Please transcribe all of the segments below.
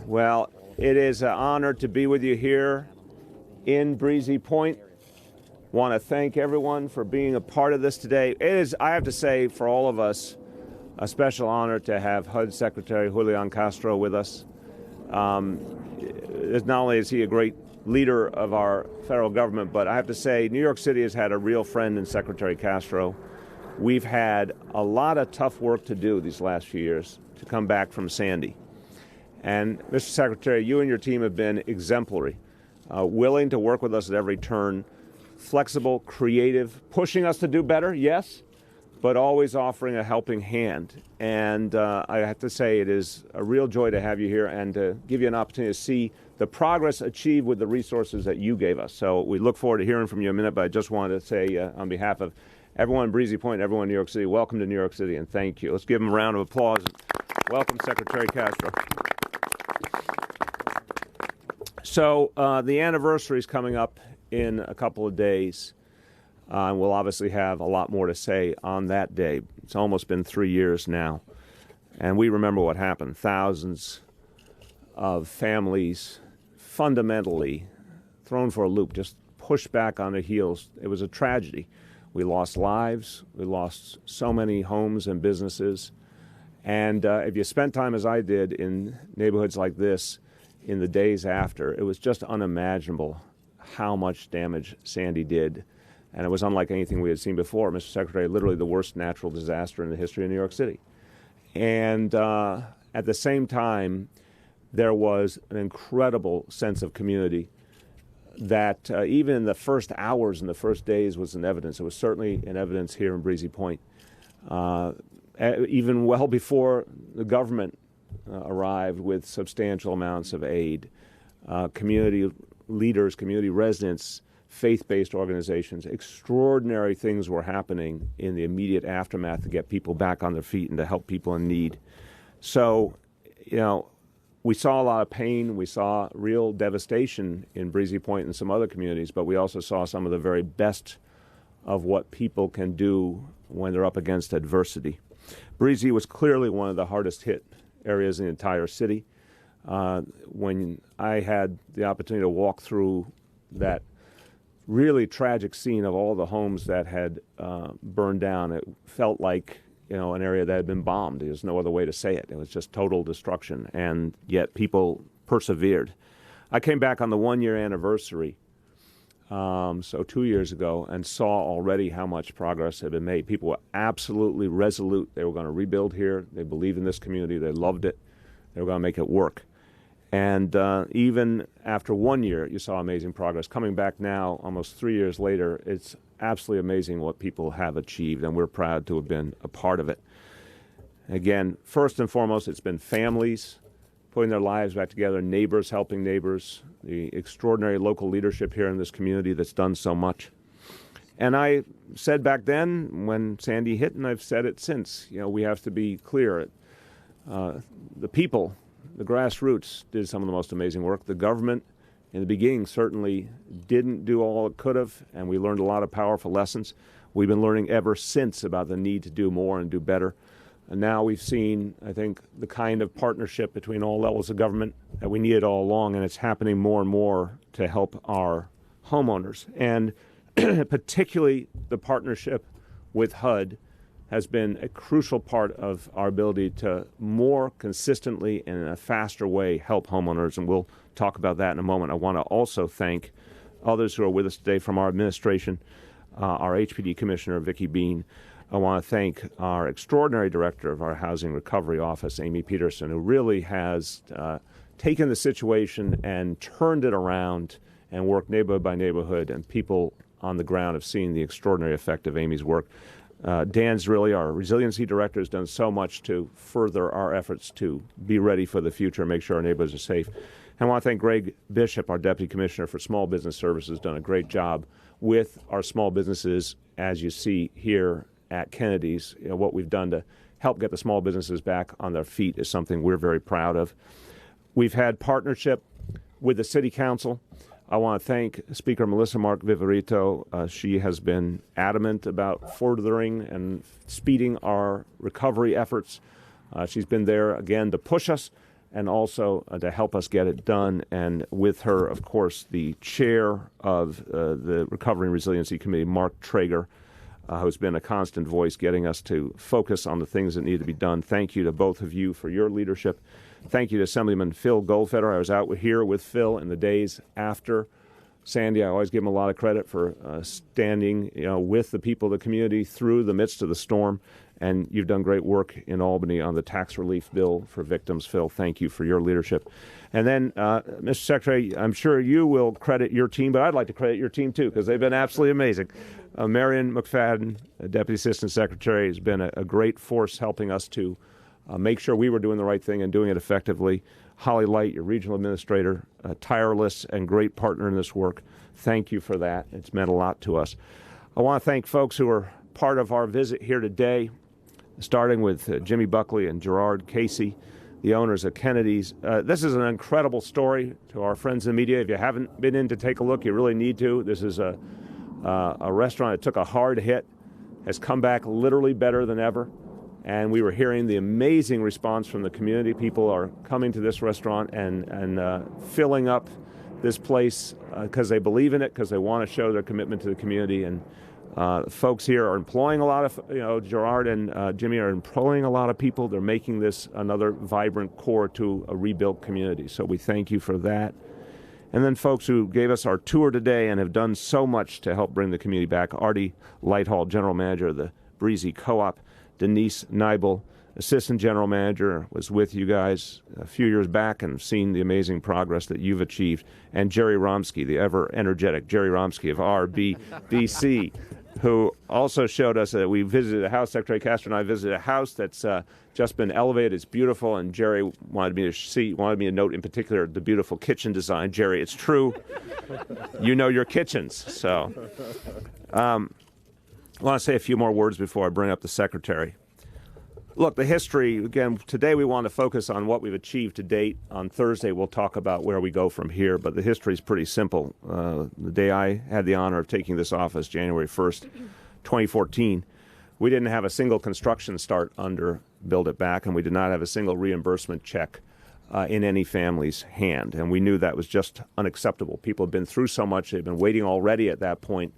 Well, it is an honor to be with you here in Breezy Point. Want to thank everyone for being a part of this today. It is, I have to say, for all of us, a special honor to have HUD Secretary Julian Castro with us. Not only is he a great leader of our federal government, but I have to say New York City has had a real friend in Secretary Castro. We've had a lot of tough work to do these last few years to come back from Sandy. And Mr. Secretary, you and your team have been exemplary, willing to work with us at every turn, flexible, creative, pushing us to do better, yes, but always offering a helping hand. And I have to say it is a real joy to have you here and to give you an opportunity to see the progress achieved with the resources that you gave us. So we look forward to hearing from you in a minute, but I just wanted to say on behalf of everyone in Breezy Point, everyone in New York City, welcome to New York City and thank you. Let's give them a round of applause. Welcome, Secretary Castro. So the anniversary is coming up in a couple of days. We'll obviously have a lot more to say on that day. It's almost been 3 years now. And we remember what happened. Thousands of families fundamentally thrown for a loop, just pushed back on their heels. It was a tragedy. We lost lives. We lost so many homes and businesses. And if you spent time as I did in neighborhoods like this in the days after, it was just unimaginable how much damage Sandy did. And it was unlike anything we had seen before. Mr. Secretary, literally the worst natural disaster in the history of New York City. And at the same time, there was an incredible sense of community that even in the first hours and the first days was in evidence. It was certainly in evidence here in Breezy Point. Even well before the government arrived with substantial amounts of aid, community leaders, community residents, faith-based organizations, extraordinary things were happening in the immediate aftermath to get people back on their feet and to help people in need. So, you know, we saw a lot of pain. We saw real devastation in Breezy Point and some other communities, but we also saw some of the very best of what people can do when they're up against adversity. Breezy was clearly one of the hardest hit areas in the entire city. When I had the opportunity to walk through that really tragic scene of all the homes that had burned down, it felt like, you know, an area that had been bombed. There's no other way to say it. It was just total destruction, and yet people persevered. I came back on the one-year anniversary, so 2 years ago, and saw already how much progress had been made. People were absolutely resolute. They were going to rebuild here. They believed in this community. They loved it. They were going to make it work. And even after 1 year, you saw amazing progress. Coming back now, almost 3 years later, it's absolutely amazing what people have achieved, and we're proud to have been a part of it. Again, first and foremost, it's been families putting their lives back together, neighbors helping neighbors, the extraordinary local leadership here in this community that's done so much. And I said back then when Sandy hit, and I've said it since, you know, we have to be clear. The people, the grassroots, did some of the most amazing work. The government, in the beginning, certainly didn't do all it could have, and we learned a lot of powerful lessons. We've been learning ever since about the need to do more and do better. And now we've seen, I think, the kind of partnership between all levels of government that we needed all along, and it's happening more and more to help our homeowners. And particularly the partnership with HUD has been a crucial part of our ability to more consistently and in a faster way help homeowners, and we'll talk about that in a moment. I want to also thank others who are with us today from our administration, our HPD Commissioner, Vicki Bean. I want to thank our extraordinary director of our Housing Recovery Office, Amy Peterson, who really has taken the situation and turned it around and worked neighborhood by neighborhood, and people on the ground have seen the extraordinary effect of Amy's work. Dan Zrilli, our resiliency director, has done so much to further our efforts to be ready for the future and make sure our neighborhoods are safe. And I want to thank Greg Bishop, our Deputy Commissioner for Small Business Services, done a great job with our small businesses, as you see here at Kennedy's. You know, what we've done to help get the small businesses back on their feet is something we're very proud of. We've had partnership with the City Council. I want to thank Speaker Melissa Mark Viverito. She has been adamant about furthering and speeding our recovery efforts. She's been there, again, to push us and also to help us get it done. And with her, of course, the chair of the Recovery and Resiliency Committee, Mark Traeger, who's been a constant voice getting us to focus on the things that need to be done. Thank you to both of you for your leadership. Thank you to Assemblyman Phil Goldfeder. I was out here with Phil in the days after Sandy. I always give him a lot of credit for standing, with the people of the community through the midst of the storm. And you've done great work in Albany on the tax relief bill for victims. Phil, thank you for your leadership. And then, Mr. Secretary, I'm sure you will credit your team, but I'd like to credit your team too, because they've been absolutely amazing. Marion McFadden, Deputy Assistant Secretary, has been a great force helping us to make sure we were doing the right thing and doing it effectively. Holly Light, your regional administrator, tireless and great partner in this work. Thank you for that. It's meant a lot to us. I want to thank folks who are part of our visit here today, starting with Jimmy Buckley and Gerard Casey, the owners of Kennedy's. This is an incredible story to our friends in the media. If you haven't been in to take a look, you really need to. This is a restaurant that took a hard hit, has come back literally better than ever. And we were hearing the amazing response from the community. People are coming to this restaurant and filling up this place because they believe in it, because they want to show their commitment to the community. And folks here are employing a lot of, Gerard and Jimmy are employing a lot of people. They're making this another vibrant core to a rebuilt community. So we thank you for that. And then folks who gave us our tour today and have done so much to help bring the community back. Artie Lighthall, General Manager of the Breezy Co-op. Denise Neibel, Assistant General Manager, was with you guys a few years back and seen the amazing progress that you've achieved. And Jerry Romsky, the ever-energetic Jerry Romsky of RBBC, who also showed us that we visited a house, Secretary Castro and I visited a house that's just been elevated. It's beautiful, and Jerry wanted me to note in particular the beautiful kitchen design. Jerry, it's true. You know your kitchens. So I want to say a few more words before I bring up the Secretary. Look, the history, again, today we want to focus on what we've achieved to date. On Thursday, we'll talk about where we go from here, but the history is pretty simple. The day I had the honor of taking this office, January 1st, 2014, we didn't have a single construction start under Build It Back, and we did not have a single reimbursement check in any family's hand, and we knew that was just unacceptable. People have been through so much. They've been waiting already at that point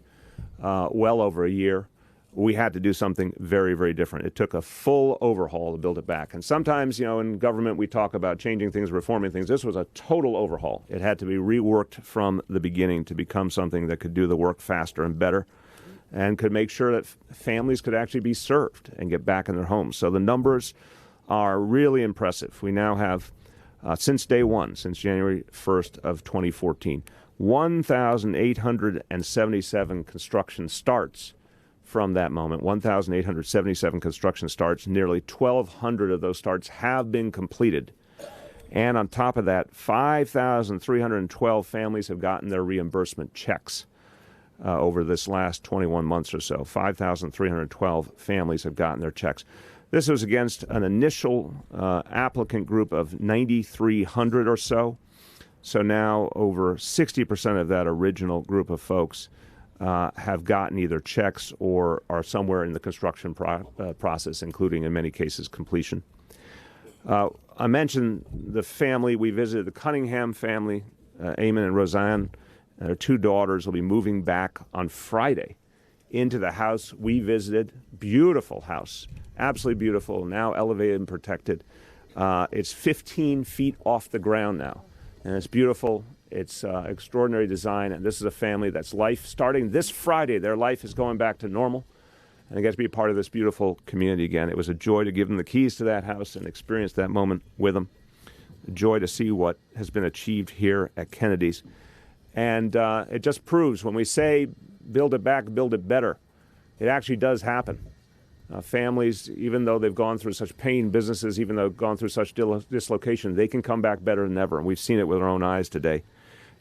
well over a year. We had to do something very, very different. It took a full overhaul to build it back. And sometimes, in government, we talk about changing things, reforming things. This was a total overhaul. It had to be reworked from the beginning to become something that could do the work faster and better and could make sure that families could actually be served and get back in their homes. So the numbers are really impressive. We now have, since day one, since January 1st of 2014, 1,877 construction starts from that moment. 1,877 construction starts. Nearly 1,200 of those starts have been completed. And on top of that, 5,312 families have gotten their reimbursement checks over this last 21 months or so. 5,312 families have gotten their checks. This was against an initial applicant group of 9,300 or so. So now over 60% of that original group of folks have gotten either checks or are somewhere in the construction process, including in many cases completion. I mentioned the family. We visited the Cunningham family, Eamon and Roseanne. Their two daughters will be moving back on Friday into the house we visited. Beautiful house, absolutely beautiful, now elevated and protected. It's 15 feet off the ground now, and it's beautiful. It's extraordinary design, and this is a family that's life starting this Friday. Their life is going back to normal, and they get to be a part of this beautiful community again. It was a joy to give them the keys to that house and experience that moment with them. A joy to see what has been achieved here at Kennedy's. And it just proves when we say build it back, build it better, it actually does happen. Families, even though they've gone through such pain, businesses, even though they've gone through such dislocation, they can come back better than ever, and we've seen it with our own eyes today.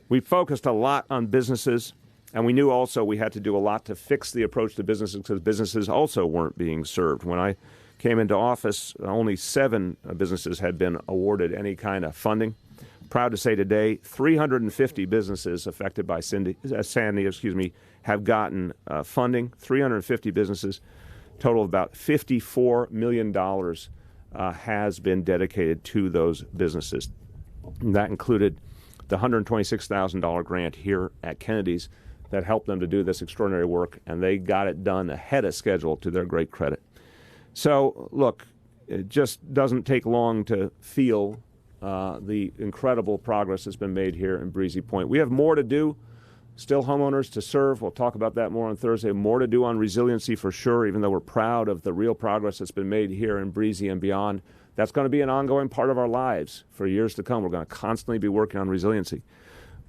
We focused a lot on businesses, and we knew also we had to do a lot to fix the approach to businesses because businesses also weren't being served. When I came into office, only 7 businesses had been awarded any kind of funding. Proud to say today, 350 businesses affected by Sandy, have gotten funding. 350 businesses, total of about $54 million has been dedicated to those businesses. And that included the $126,000 grant here at Kennedy's that helped them to do this extraordinary work, and they got it done ahead of schedule to their great credit. So, look, it just doesn't take long to feel the incredible progress that's been made here in Breezy Point. We have more to do, still homeowners to serve. We'll talk about that more on Thursday. More to do on resiliency for sure, even though we're proud of the real progress that's been made here in Breezy and beyond. That's going to be an ongoing part of our lives for years to come. We're going to constantly be working on resiliency.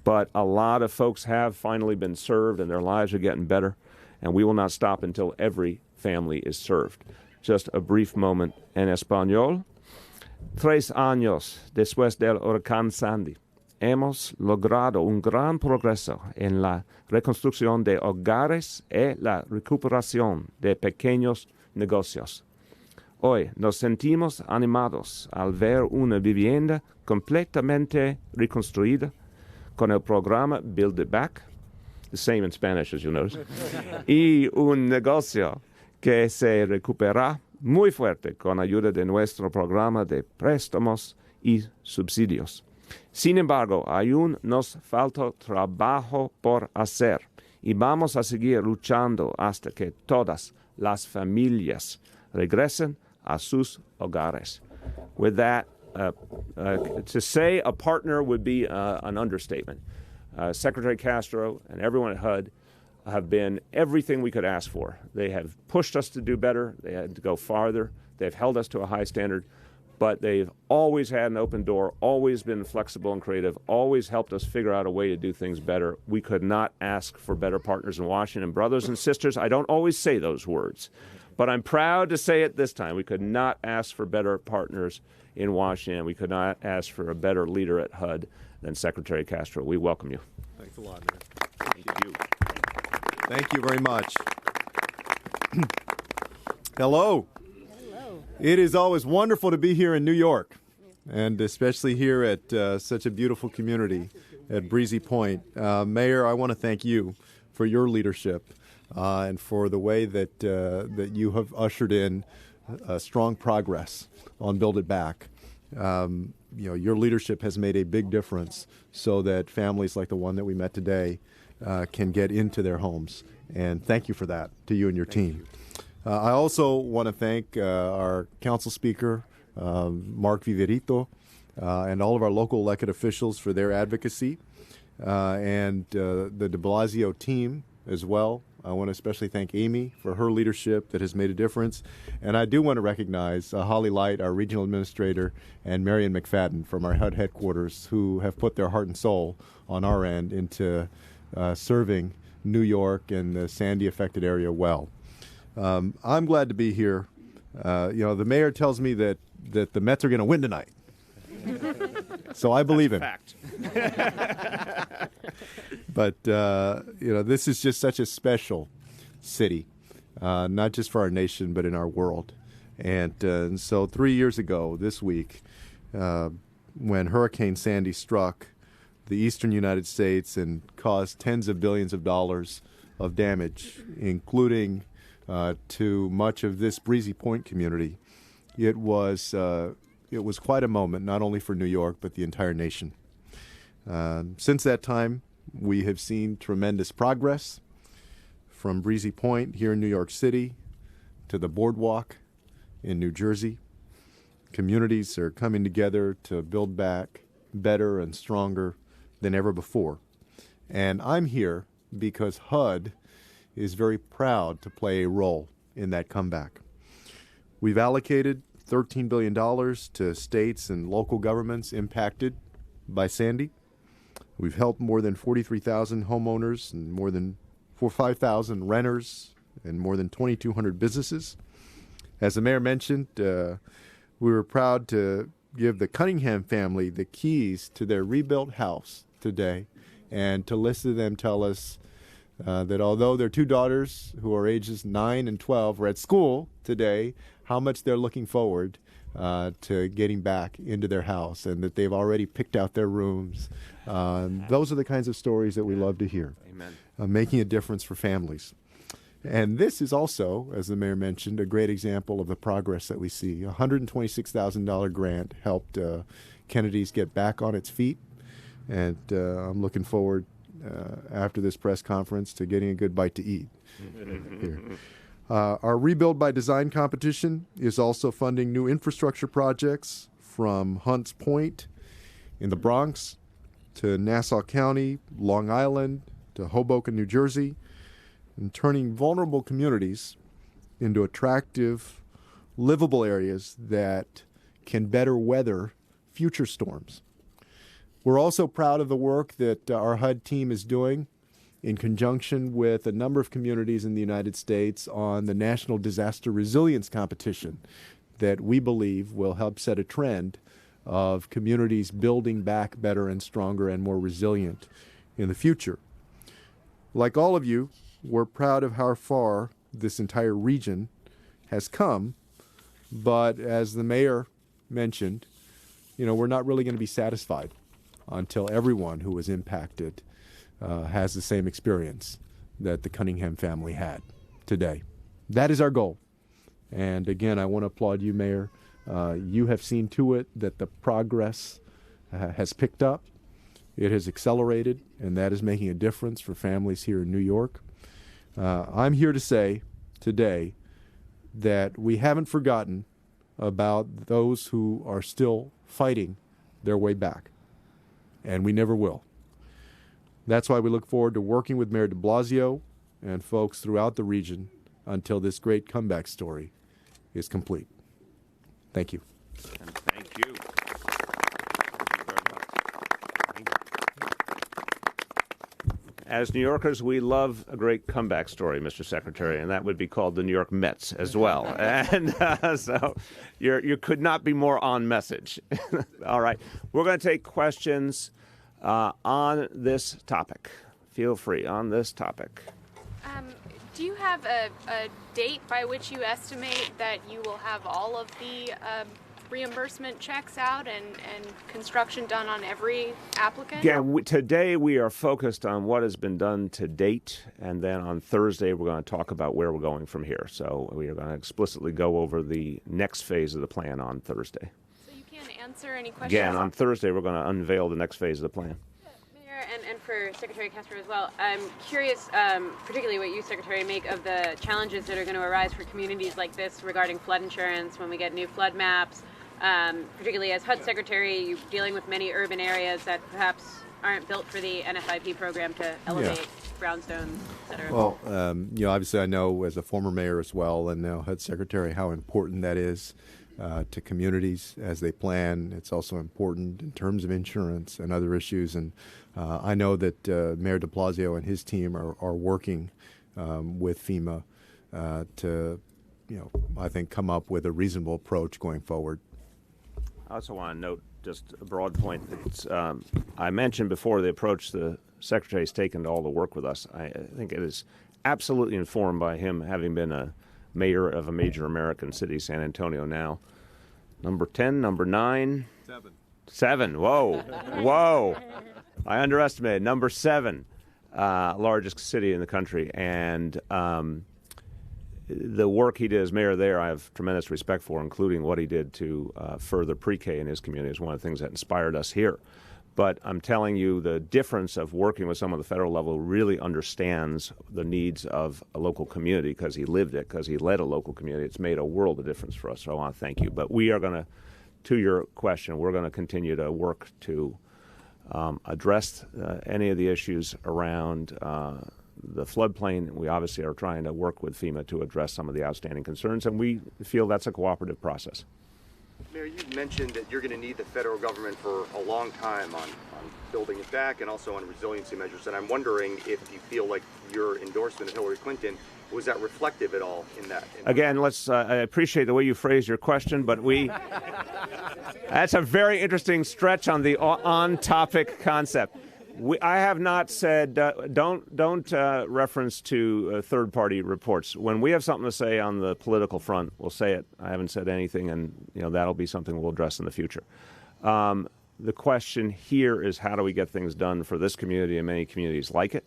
But a lot of folks have finally been served, and their lives are getting better, and we will not stop until every family is served. Just a brief moment en español. 3 años después del huracán Sandy, hemos logrado un gran progreso en la reconstrucción de hogares y la recuperación de pequeños negocios. Hoy nos sentimos animados al ver una vivienda completamente reconstruida con el programa Build It Back, the same in Spanish as you'll notice, y un negocio que se recupera muy fuerte con ayuda de nuestro programa de préstamos y subsidios. Sin embargo, aún nos falta trabajo por hacer y vamos a seguir luchando hasta que todas las familias regresen a sus hogares. With that, to say a partner would be an understatement. Secretary Castro and everyone at HUD have been everything we could ask for. They have pushed us to do better. They had to go farther. They've held us to a high standard. But they've always had an open door, always been flexible and creative, always helped us figure out a way to do things better. We could not ask for better partners in Washington. Brothers and sisters, I don't always say those words, but I'm proud to say it this time. We could not ask for better partners in Washington. We could not ask for a better leader at HUD than Secretary Castro. We welcome you. Thanks a lot, man. Thank you. Thank you very much. Hello. It is always wonderful to be here in New York, and especially here at such a beautiful community at Breezy Point. Mayor, I want to thank you for your leadership and for the way that that you have ushered in strong progress on Build It Back. Your leadership has made a big difference so that families like the one that we met today can get into their homes. And thank you for that, to you and your team. I also want to thank our council speaker, Mark Viverito, and all of our local elected officials for their advocacy, and the de Blasio team as well. I want to especially thank Amy for her leadership that has made a difference. And I do want to recognize Holly Light, our regional administrator, and Marion McFadden from our HUD headquarters, who have put their heart and soul on our end into serving New York and the Sandy-affected area well. I'm glad to be here. The mayor tells me that the Mets are going to win tonight. So I believe him. Fact. But, this is just such a special city, not just for our nation, but in our world. And so 3 years ago this week, when Hurricane Sandy struck the eastern United States and caused tens of billions of dollars of damage, including to much of this Breezy Point community, it was quite a moment, not only for New York, but the entire nation. Since that time, we have seen tremendous progress from Breezy Point here in New York City to the boardwalk in New Jersey. Communities are coming together to build back better and stronger than ever before. And I'm here because HUD is very proud to play a role in that comeback. We've allocated $13 billion to states and local governments impacted by Sandy. We've helped more than 43,000 homeowners and more than 5,000 renters and more than 2,200 businesses. As the mayor mentioned, we were proud to give the Cunningham family the keys to their rebuilt house today, and to listen to them tell us that although their two daughters, who are ages 9 and 12, are at school today, how much they're looking forward to getting back into their house, and that they've already picked out their rooms. Those are the kinds of stories that we love to hear. Amen. Making a difference for families. And this is also, as the mayor mentioned, a great example of the progress that we see. A $126,000 grant helped Kennedy's get back on its feet. And I'm looking forward, after this press conference, to getting a good bite to eat here. Our Rebuild by Design competition is also funding new infrastructure projects from Hunts Point in the Bronx to Nassau County, Long Island, to Hoboken, New Jersey, and turning vulnerable communities into attractive, livable areas that can better weather future storms. We're also proud of the work that our HUD team is doing in conjunction with a number of communities in the United States on the National Disaster Resilience Competition that we believe will help set a trend of communities building back better and stronger and more resilient in the future. Like all of you, we're proud of how far this entire region has come, but as the mayor mentioned, we're not really going to be satisfied until everyone who was impacted has the same experience that the Cunningham family had today. That is our goal. And again, I want to applaud you, Mayor. You have seen to it that the progress has picked up. It has accelerated, and that is making a difference for families here in New York. I'm here to say today that we haven't forgotten about those who are still fighting their way back, and we never will. That's why we look forward to working with Mayor de Blasio and folks throughout the region until this great comeback story is complete. Thank you. And thank you. As New Yorkers, we love a great comeback story, Mr. Secretary, and that would be called the New York Mets as well. And so you could not be more on message. All right. We're going to take questions on this topic. Feel free on this topic. Do you have a date by which you estimate that you will have all of the reimbursement checks out and construction done on every applicant? Yeah, today we are focused on what has been done to date, and then on Thursday we're going to talk about where we're going from here. So we are going to explicitly go over the next phase of the plan on Thursday. So you can't answer any questions? Again, on Thursday we're going to unveil the next phase of the plan. Mayor, and for Secretary Castro as well, I'm curious, particularly what you, Secretary, make of the challenges that are going to arise for communities like this regarding flood insurance when we get new flood maps. Particularly as HUD Secretary, you're dealing with many urban areas that perhaps aren't built for the NFIP program to elevate brownstones, et cetera. Well, obviously I know as a former mayor as well and now HUD Secretary how important that is to communities as they plan. It's also important in terms of insurance and other issues. And I know that Mayor de Blasio and his team are working with FEMA to, I think come up with a reasonable approach going forward. I also want to note just a broad point. I mentioned before the approach the Secretary has taken to all the work with us. I think it is absolutely informed by him having been a mayor of a major American city, San Antonio now. Number 10, number 9? 7. Whoa. Whoa. I underestimated. Number 7, largest city in the country. And the work he did as mayor there, I have tremendous respect for, including what he did to further pre-K in his community. Is one of the things that inspired us here. But I'm telling you, the difference of working with someone at the federal level really understands the needs of a local community because he lived it, because he led a local community. It's made a world of difference for us, so I want to thank you. But we are going to your question, we're going to continue to work to address any of the issues around the floodplain. We obviously are trying to work with FEMA to address some of the outstanding concerns, and we feel that's a cooperative process. Mayor, you mentioned that you're going to need the federal government for a long time on building it back and also on resiliency measures. And I'm wondering if you feel like your endorsement of Hillary Clinton, was that reflective at all in that? Again, I appreciate the way you phrased your question, but that's a very interesting stretch on the on-topic concept. I have not said, don't reference to third-party reports. When we have something to say on the political front, we'll say it. I haven't said anything, and that'll be something we'll address in the future. The question here is how do we get things done for this community and many communities like it?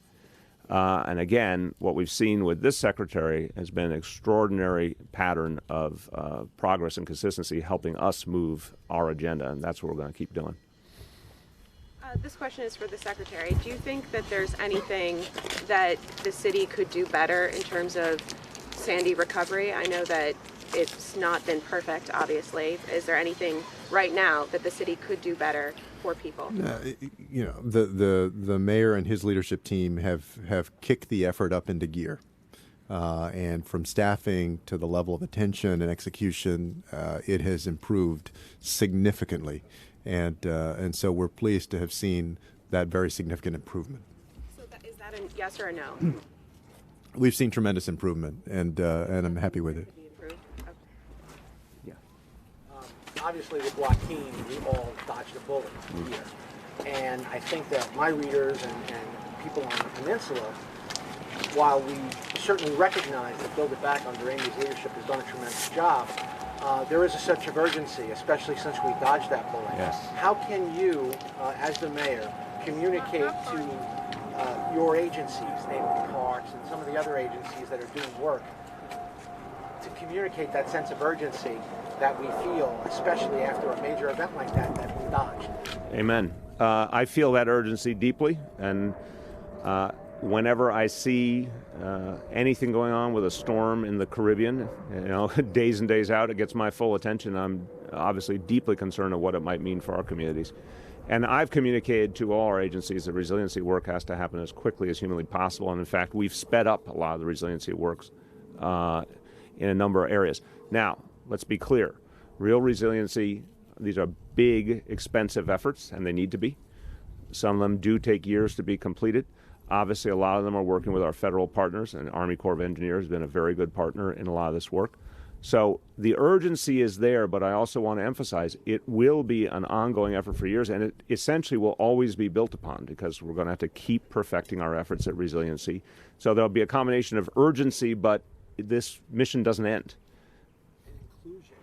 And again, what we've seen with this secretary has been an extraordinary pattern of progress and consistency helping us move our agenda, and that's what we're going to keep doing. This question is for the secretary. Do you think that there's anything that the city could do better in terms of Sandy recovery? I know that it's not been perfect, obviously. Is there anything right now that the city could do better for people? You know, the mayor and his leadership team have kicked the effort up into gear. And from staffing to the level of attention and execution, it has improved significantly. And so we're pleased to have seen that very significant improvement. So is that a yes or a no? We've seen tremendous improvement, and I'm happy with it. Yeah. Obviously, with Joaquin, we all dodged a bullet here. And I think that my readers and people on the peninsula, while we certainly recognize that Build It Back under Amy's leadership has done a tremendous job, there is a sense of urgency, especially since we dodged that bullet. Yes. How can you, as the mayor, communicate to your agencies, namely Parks and some of the other agencies that are doing work, to communicate that sense of urgency that we feel, especially after a major event like that we dodged? Amen. I feel that urgency deeply, and whenever I see anything going on with a storm in the Caribbean, days and days out, it gets my full attention. I'm obviously deeply concerned of what it might mean for our communities. And I've communicated to all our agencies that resiliency work has to happen as quickly as humanly possible. And in fact, we've sped up a lot of the resiliency works in a number of areas. Now, let's be clear. Real resiliency, these are big, expensive efforts, and they need to be. Some of them do take years to be completed. Obviously, a lot of them are working with our federal partners, and Army Corps of Engineers has been a very good partner in a lot of this work. So the urgency is there, but I also want to emphasize it will be an ongoing effort for years, and it essentially will always be built upon because we're going to have to keep perfecting our efforts at resiliency. So there'll be a combination of urgency, but this mission doesn't end. Inclusion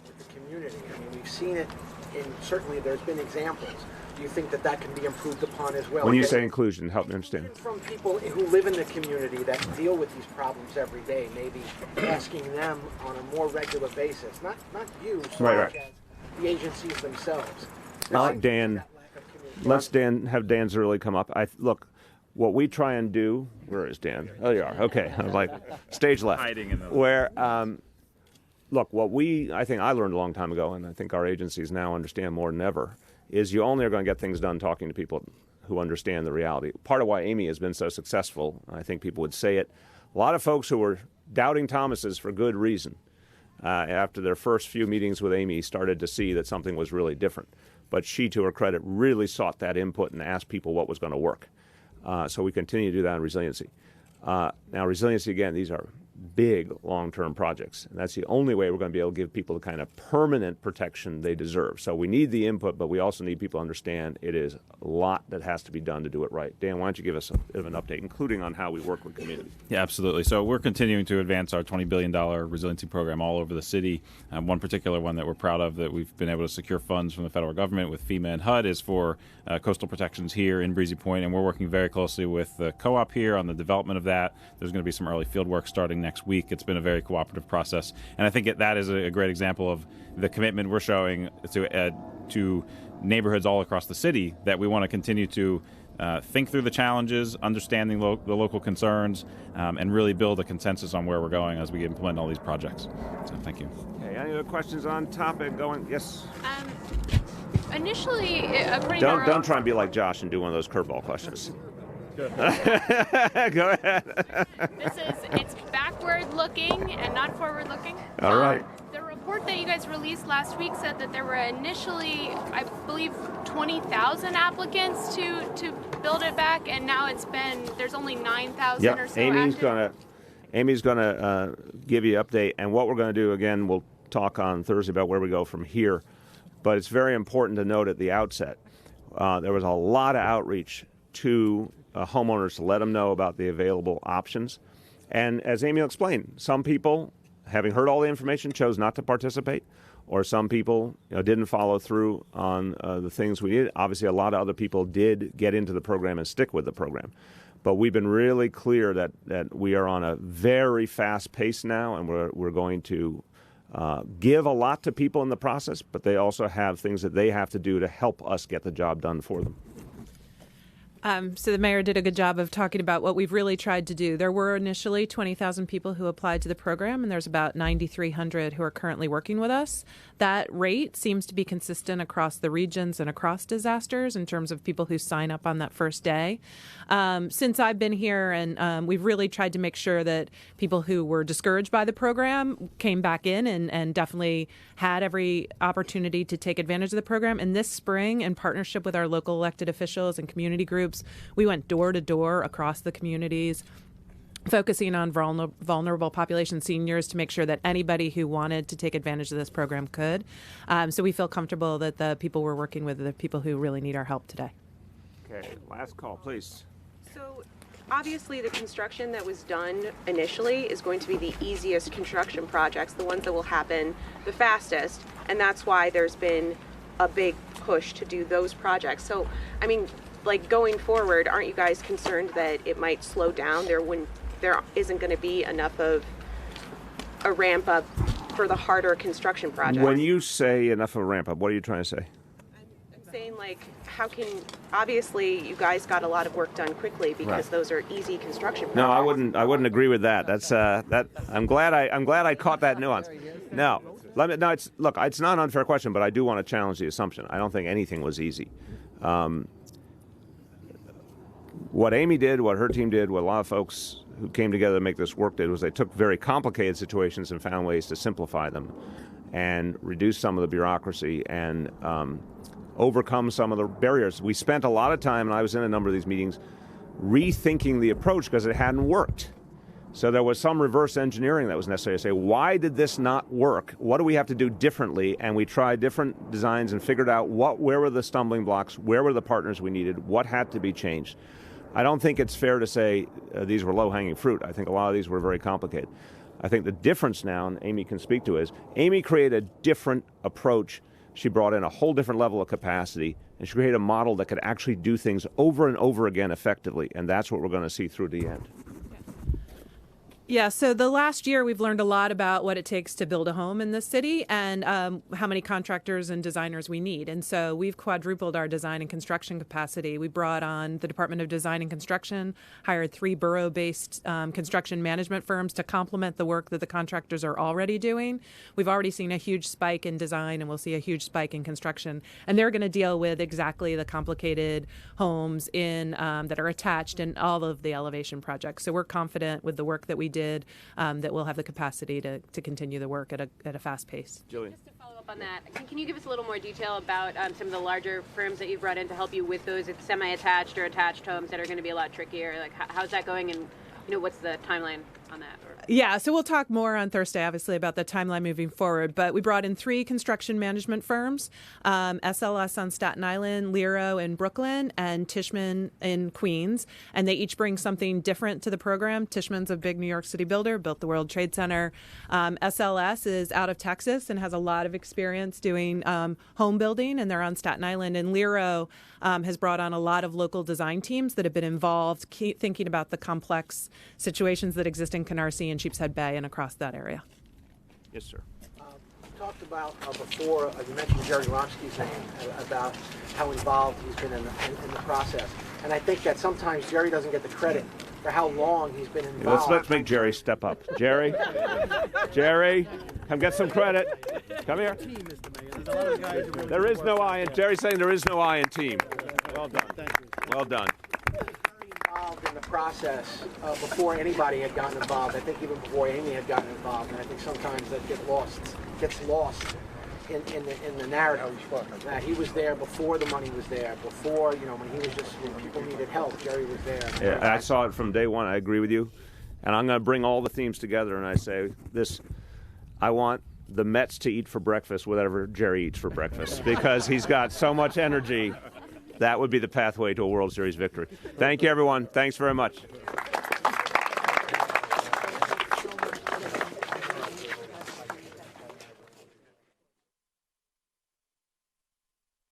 with the community. I mean, we've seen it, and certainly there's been examples. Do you think that that can be improved upon as well? When you say inclusion, help me understand. From people who live in the community that deal with these problems every day, maybe asking them on a more regular basis, not you, so much as the agencies themselves. Dan, let's have Dan Zerley come up. Look, what we try and do. Where is Dan? Oh, you are. Okay, I was like stage left. Hiding in the where. Look, I think I learned a long time ago, and I think our agencies now understand more than ever, is you only are going to get things done talking to people who understand the reality. Part of why Amy has been so successful, I think people would say it, a lot of folks who were doubting Thomases for good reason, after their first few meetings with Amy, started to see that something was really different. But she, to her credit, really sought that input and asked people what was going to work. So we continue to do that in resiliency. Now, resiliency, again, these are big long-term projects. And that's the only way we're going to be able to give people the kind of permanent protection they deserve. So we need the input, but we also need people to understand it is a lot that has to be done to do it right. Dan, why don't you give us a bit of an update, including on how we work with communities? Yeah, absolutely. So we're continuing to advance our $20 billion resiliency program all over the city. One particular one that we're proud of that we've been able to secure funds from the federal government with FEMA and HUD is for coastal protections here in Breezy Point, and we're working very closely with the co-op here on the development of that. There's going to be some early field work starting next week. It's been a very cooperative process, and I think that is a great example of the commitment we're showing to neighborhoods all across the city, that we want to continue to think through the challenges, understanding the local concerns, and really build a consensus on where we're going as we implement all these projects. So thank you. Okay, any other questions on topic? Going? Yes. Initially, don't try and be like Josh and do one of those curveball questions. Go ahead. It's backward looking and not forward looking. All right. The report that you guys released last week said that there were initially, I believe, 20,000 applicants to build it back, and now there's only 9,000 or so. Amy's gonna give you an update, and what we're going to do again, we'll talk on Thursday about where we go from here. But it's very important to note at the outset, there was a lot of outreach to homeowners to let them know about the available options. And as Amy explained, some people, having heard all the information, chose not to participate, or some people didn't follow through on the things we did. Obviously, a lot of other people did get into the program and stick with the program. But we've been really clear that we are on a very fast pace now, and we're going to give a lot to people in the process, but they also have things that they have to do to help us get the job done for them. So the mayor did a good job of talking about what we've really tried to do. There were initially 20,000 people who applied to the program, and there's about 9,300 who are currently working with us. That rate seems to be consistent across the regions and across disasters in terms of people who sign up on that first day. Since I've been here, and we've really tried to make sure that people who were discouraged by the program came back in and definitely had every opportunity to take advantage of the program. And this spring, in partnership with our local elected officials and community groups, we went door to door across the communities, focusing on vulnerable population seniors to make sure that anybody who wanted to take advantage of this program could. So we feel comfortable that the people we're working with are the people who really need our help today. Okay, last call, please. So obviously the construction that was done initially is going to be the easiest construction projects, the ones that will happen the fastest, and that's why there's been a big push to do those projects. So, I mean, like going forward, aren't you guys concerned that it might slow down? There isn't going to be enough of a ramp up for the harder construction projects. When you say enough of a ramp up, what are you trying to say? I'm saying, like, how can, obviously you guys got a lot of work done quickly because those are easy construction projects. No, I wouldn't agree with that. That's that. I'm glad I caught that nuance. No, it's not an unfair question, but I do want to challenge the assumption. I don't think anything was easy. What Amy did, what her team did, what a lot of folks who came together to make this work did was they took very complicated situations and found ways to simplify them and reduce some of the bureaucracy and overcome some of the barriers. We spent a lot of time, and I was in a number of these meetings, rethinking the approach because it hadn't worked. So there was some reverse engineering that was necessary to say, why did this not work? What do we have to do differently? And we tried different designs and figured out where were the stumbling blocks, where were the partners we needed, what had to be changed. I don't think it's fair to say these were low-hanging fruit. I think a lot of these were very complicated. I think the difference now, and Amy can speak to, is Amy created a different approach. She brought in a whole different level of capacity, and she created a model that could actually do things over and over again effectively, and that's what we're going to see through the end. Yeah, so the last year we've learned a lot about what it takes to build a home in this city and how many contractors and designers we need. And so we've quadrupled our design and construction capacity. We brought on the Department of Design and Construction, hired 3 borough-based construction management firms to complement the work that the contractors are already doing. We've already seen a huge spike in design, and we'll see a huge spike in construction. And they're going to deal with exactly the complicated homes that are attached in all of the elevation projects. So we're confident with the work that we did that we'll have the capacity to continue the work at a fast pace. Jillian. Just to follow up on that, can you give us a little more detail about some of the larger firms that you've brought in to help you with those semi-attached or attached homes that are going to be a lot trickier? Like, how's that going, and what's the timeline on that? Yeah, so we'll talk more on Thursday, obviously, about the timeline moving forward. But we brought in 3 construction management firms, SLS on Staten Island, Lero in Brooklyn, and Tishman in Queens. And they each bring something different to the program. Tishman's a big New York City builder, built the World Trade Center. SLS is out of Texas and has a lot of experience doing home building, and they're on Staten Island. And Lero has brought on a lot of local design teams that have been involved thinking about the complex situations that exist in Canarsie and Sheepshead Bay and across that area. Yes, sir. You talked about before, you mentioned Jerry Romsky's name, about how involved he's been in the process. And I think that sometimes Jerry doesn't get the credit for how long he's been involved. Let's make Jerry step up. Jerry, come get some credit. Come here. There is no I in, Jerry's saying there is no I in team. Well done. Well done. Involved in the process before anybody had gotten involved. I think even before Amy had gotten involved, and I think sometimes that gets lost in the narrative. That he was there before the money was there, before when people needed help, Jerry was there. Yeah, I saw it from day one. I agree with you, and I'm going to bring all the themes together. And I say this: I want the Mets to eat for breakfast whatever Jerry eats for breakfast because he's got so much energy. That would be the pathway to a World Series victory. Thank you, everyone. Thanks very much.